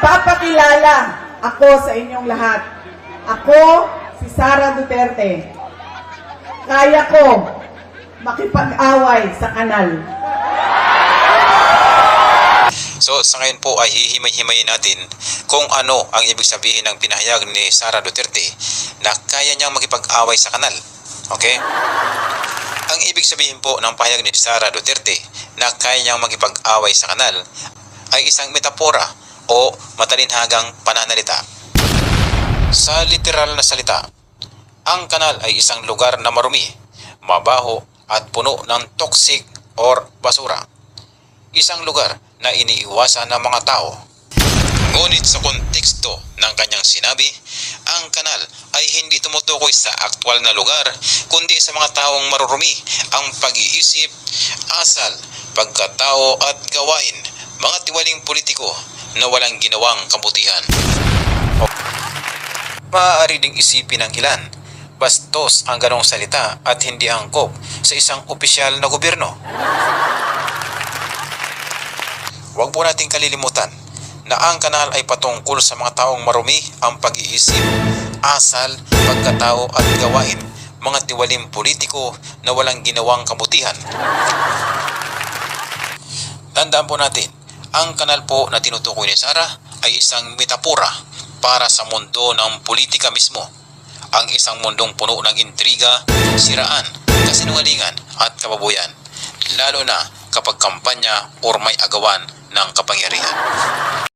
Ipapakilala ako sa inyong lahat. Ako, si Sara Duterte. Kaya ko makipag-away sa kanal. So sa ngayon po ay hihimay-himayin natin kung ano ang ibig sabihin ng pinahayag ni Sara Duterte na kaya niyang makipag-away sa kanal. Okay? Ang ibig sabihin po ng pahayag ni Sara Duterte na kaya niyang makipag-away sa kanal ay isang metapora o matalinhagang pananalita. Sa literal na salita, ang kanal ay isang lugar na marumi, mabaho at puno ng toxic or basura. Isang lugar na iniiwasan ng mga tao. Ngunit sa konteksto ng kanyang sinabi, ang kanal ay hindi tumutukoy sa aktwal na lugar kundi sa mga taong marurumi ang pag-iisip, asal, pagkatao at gawain, mga tiwaling politiko na walang ginawang kabutihan. Maaari ding isipin ng ilan, bastos ang ganong salita at hindi angkop sa isang opisyal na gobyerno. Huwag po nating kalilimutan na ang kanal ay patungkol sa mga taong marumi ang pag-iisip, asal, pagkatao at gawain, mga tiwaling politiko na walang ginawang kabutihan. Tandaan po natin, ang kanal po na tinutukoy ni Sara ay isang metapora para sa mundo ng politika mismo. Ang isang mundong puno ng intriga, siraan, kasinungalingan at kababuyan, lalo na kapag kampanya o may agawan ng kapangyarihan.